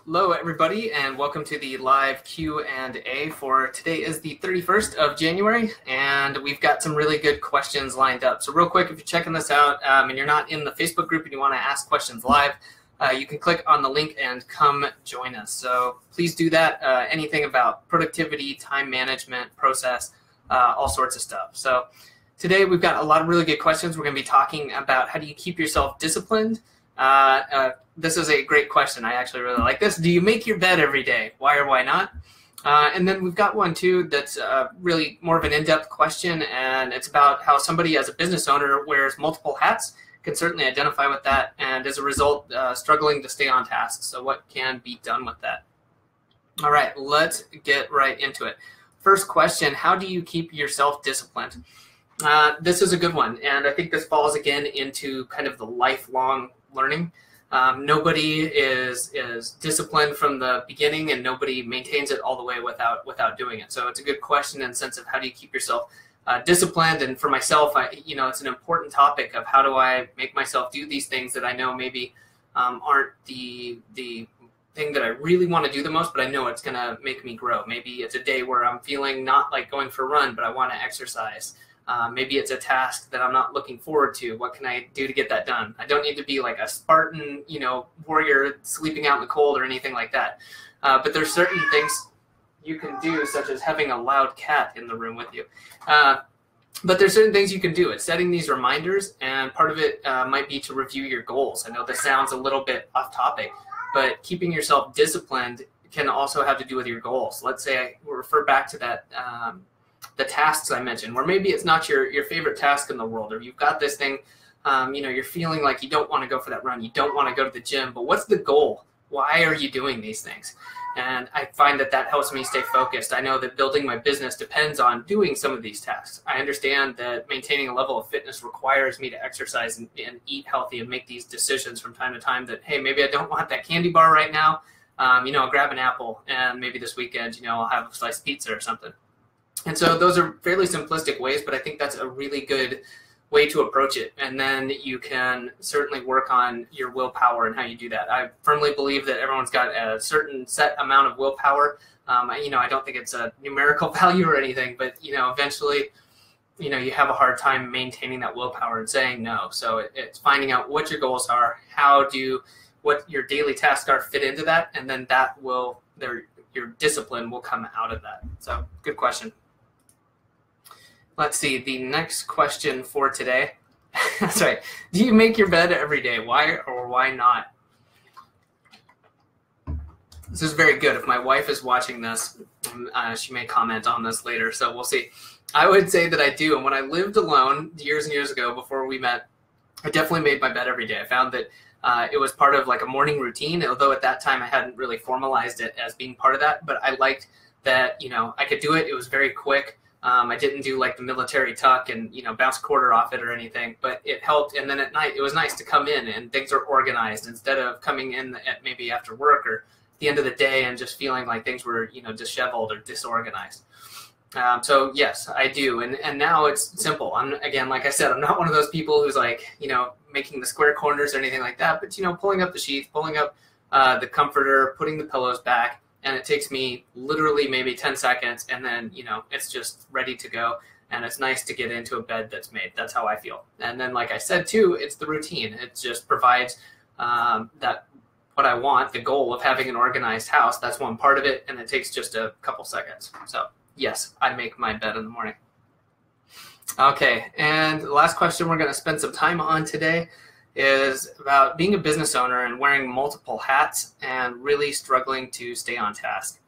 Hello, everybody, and welcome to the live Q&A for today is the 31st of January, and we've got some really good questions lined up. So real quick, if you're checking this out and you're not in the Facebook group and you want to ask questions live, you can click on the link and come join us. So please do that. Anything about productivity, time management, process, all sorts of stuff. So today we've got a lot of really good questions. We're going to be talking about how do you keep yourself disciplined. This is a great question. I actually really like this. Do you make your bed every day? Why or why not? And then we've got one too that's really more of an in-depth question, and it's about how somebody as a business owner wears multiple hats, can certainly identify with that, and as a result, struggling to stay on task. So what can be done with that? All right, let's get right into it. First question, how do you keep yourself disciplined? This is a good one, and I think this falls again into kind of the lifelong learning. Nobody is disciplined from the beginning, and nobody maintains it all the way without doing it. So it's a good question in the sense of how do you keep yourself disciplined. And for myself, it's an important topic of how do I make myself do these things that I know maybe aren't the thing that I really want to do the most, but I know it's going to make me grow. Maybe it's a day where I'm feeling not like going for a run, but I want to exercise. Maybe it's a task that I'm not looking forward to. What can I do to get that done? I don't need to be like a Spartan, warrior sleeping out in the cold or anything like that. But there's certain things you can do, such as having a loud cat in the room with you. But there's certain things you can do. It's setting these reminders, and part of it might be to review your goals. I know this sounds a little bit off topic, but keeping yourself disciplined can also have to do with your goals. Let's say I refer back to that the tasks I mentioned, where maybe it's not your favorite task in the world, or you've got this thing, you're feeling like you don't want to go for that run, you don't want to go to the gym, but what's the goal? Why are you doing these things? And I find that helps me stay focused. I know that building my business depends on doing some of these tasks. I understand that maintaining a level of fitness requires me to exercise and eat healthy and make these decisions from time to time that, hey, maybe I don't want that candy bar right now. I'll grab an apple, and maybe this weekend, I'll have a sliced pizza or something. And so those are fairly simplistic ways, but I think that's a really good way to approach it. And then you can certainly work on your willpower and how you do that. I firmly believe that everyone's got a certain set amount of willpower. I don't think it's a numerical value or anything, but, eventually, you have a hard time maintaining that willpower and saying no. So it's finding out what your goals are, what your daily tasks are fit into that, and then your discipline will come out of that. So good question. Let's see, the next question for today. That's right. Do you make your bed every day? Why or why not? This is very good. If my wife is watching this, she may comment on this later, so we'll see. I would say that I do. And when I lived alone years and years ago before we met, I definitely made my bed every day. I found that it was part of like a morning routine, although at that time I hadn't really formalized it as being part of that. But I liked that, I could do it. It was very quick. I didn't do like the military tuck and, bounce a quarter off it or anything, but it helped. And then at night, it was nice to come in and things are organized instead of coming in at maybe after work or at the end of the day and just feeling like things were, disheveled or disorganized. So yes, I do. And now it's simple. Again, like I said, I'm not one of those people who's like, making the square corners or anything like that, but, pulling up the sheets, pulling up the comforter, putting the pillows back. And it takes me literally maybe 10 seconds, and then, it's just ready to go. And it's nice to get into a bed that's made. That's how I feel. And then, like I said, too, it's the routine. It just provides that what I want, the goal of having an organized house. That's one part of it, and it takes just a couple seconds. So, yes, I make my bed in the morning. Okay, and the last question we're going to spend some time on today is about being a business owner and wearing multiple hats and really struggling to stay on task.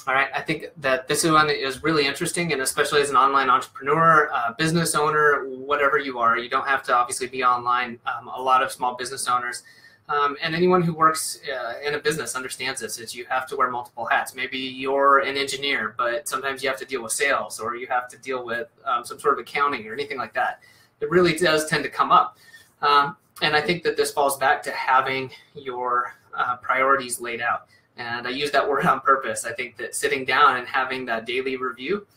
All right, I think that this one is really interesting, and especially as an online entrepreneur, business owner, whatever you are, you don't have to obviously be online. A lot of small business owners and anyone who works in a business understands this, is you have to wear multiple hats. Maybe you're an engineer, but sometimes you have to deal with sales, or you have to deal with some sort of accounting or anything like that. It really does tend to come up. And I think that this falls back to having your priorities laid out. And I use that word on purpose. I think that sitting down and having that daily review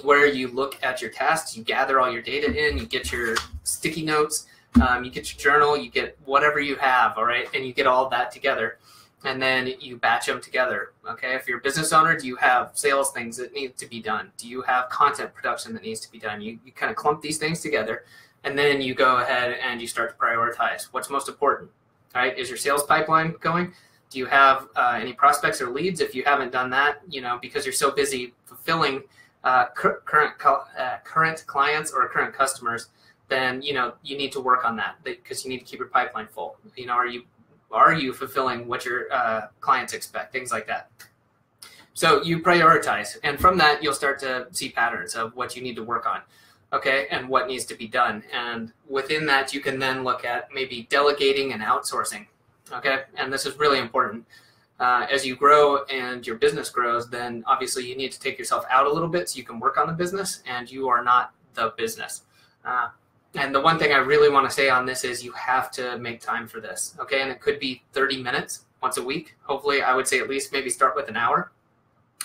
where you look at your tasks, you gather all your data in, you get your sticky notes, you get your journal, you get whatever you have, all right, and you get all that together. and then you batch them together. Okay, if you're a business owner, do you have sales things that need to be done? Do you have content production that needs to be done? You kind of clump these things together, and then you go ahead and you start to prioritize what's most important. All right, is your sales pipeline going? Do you have any prospects or leads? If you haven't done that, because you're so busy fulfilling current clients or current customers, then you need to work on that, because you need to keep your pipeline full. Are you fulfilling what your clients expect? Things like that. So you prioritize, and from that you'll start to see patterns of what you need to work on, okay, and what needs to be done. And within that, you can then look at maybe delegating and outsourcing, okay. And this is really important. As you grow and your business grows, then obviously you need to take yourself out a little bit so you can work on the business, and you are not the business. And the one thing I really want to say on this is you have to make time for this, okay? And it could be 30 minutes once a week. Hopefully, I would say at least maybe start with an hour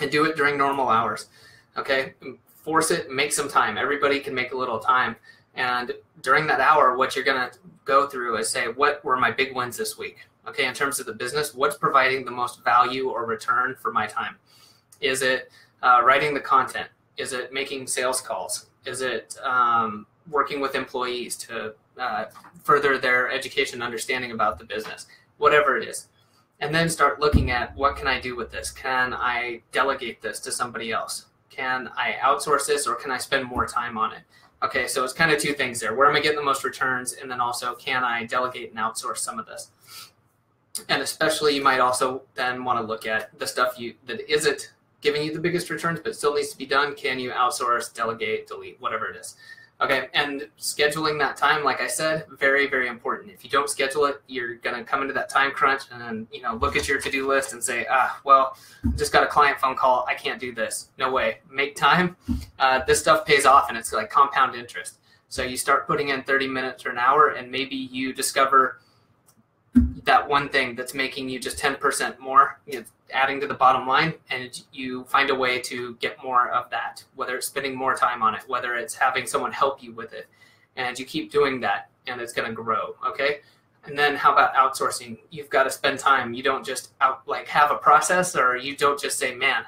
and do it during normal hours, okay? Force it, make some time. Everybody can make a little time. And during that hour, what you're going to go through is say, what were my big wins this week? Okay, in terms of the business, what's providing the most value or return for my time? Is it writing the content? Is it making sales calls? Is it working with employees to further their education and understanding about the business? Whatever it is. And then start looking at, what can I do with this? Can I delegate this to somebody else? Can I outsource this, or can I spend more time on it? Okay, so it's kind of two things there. Where am I getting the most returns? And then also, can I delegate and outsource some of this? And especially, you might also then want to look at the stuff that isn't giving you the biggest returns but still needs to be done. Can you outsource, delegate, delete, whatever it is? Okay, and scheduling that time, like I said, very, very important. If you don't schedule it, you're going to come into that time crunch and look at your to-do list and say, well, just got a client phone call. I can't do this. No way. Make time. This stuff pays off, and it's like compound interest. So you start putting in 30 minutes or an hour, and maybe you discover that one thing that's making you just 10% more, adding to the bottom line, and you find a way to get more of that, whether it's spending more time on it, whether it's having someone help you with it, and you keep doing that, and it's going to grow, okay? And then how about outsourcing? You've got to spend time. You don't just have a process, or you don't just say, man,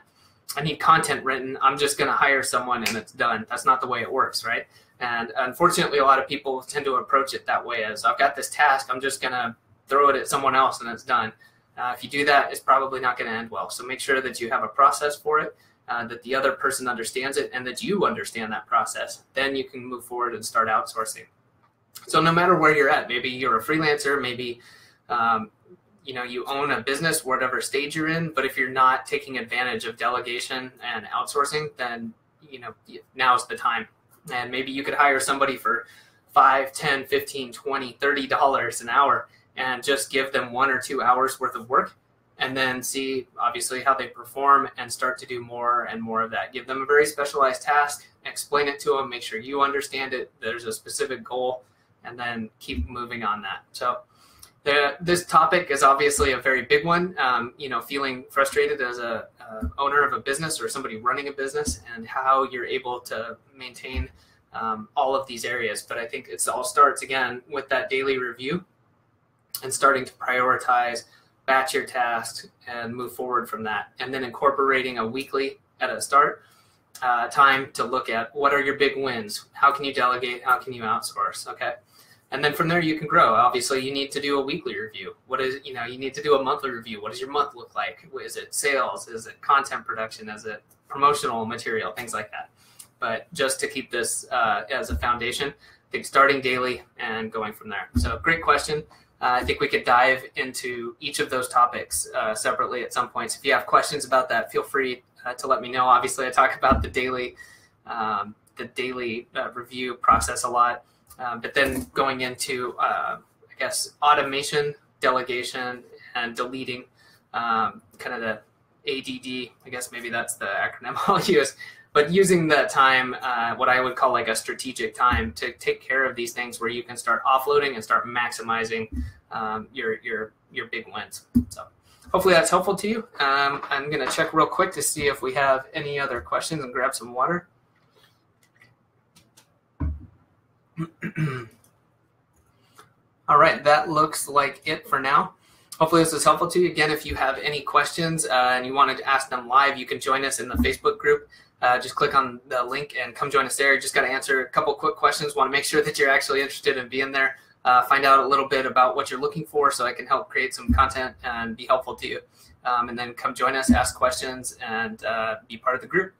I need content written. I'm just going to hire someone and it's done. That's not the way it works, right? And unfortunately, a lot of people tend to approach it that way, as I've got this task, I'm just going to throw it at someone else and it's done. If you do that, it's probably not going to end well. So make sure that you have a process for it, that the other person understands it, and that you understand that process. Then you can move forward and start outsourcing. So no matter where you're at, maybe you're a freelancer, maybe you own a business, whatever stage you're in, but if you're not taking advantage of delegation and outsourcing, then now's the time. And maybe you could hire somebody for $5, $10, $15, $20, $30 an hour, and just give them 1 or 2 hours worth of work, and then see obviously how they perform and start to do more and more of that. Give them a very specialized task, explain it to them, make sure you understand it, there's a specific goal, and then keep moving on that. So this topic is obviously a very big one, feeling frustrated as a owner of a business or somebody running a business, and how you're able to maintain all of these areas. But I think it all starts again with that daily review and starting to prioritize, batch your tasks, and move forward from that. And then incorporating a weekly at a start time to look at, what are your big wins? How can you delegate? How can you outsource? Okay. And then from there you can grow. Obviously you need to do a weekly review. You need to do a monthly review. What does your month look like? Is it sales? Is it content production? Is it promotional material? Things like that. But just to keep this as a foundation, I think starting daily and going from there. So great question. I think we could dive into each of those topics separately at some points. If you have questions about that, feel free to let me know. Obviously, I talk about the daily review process a lot, but then going into, automation, delegation, and deleting, kind of the ADD. I guess maybe that's the acronym I'll use. But using that time, what I would call like a strategic time, to take care of these things where you can start offloading and start maximizing your big wins. So hopefully that's helpful to you. I'm going to check real quick to see if we have any other questions and grab some water. All right, that looks like it for now. hopefully this was helpful to you. Again, if you have any questions and you wanted to ask them live, you can join us in the Facebook group. Just click on the link and come join us there. You just got to answer a couple quick questions. Want to make sure that you're actually interested in being there. Find out a little bit about what you're looking for so I can help create some content and be helpful to you. And then come join us, ask questions, and be part of the group.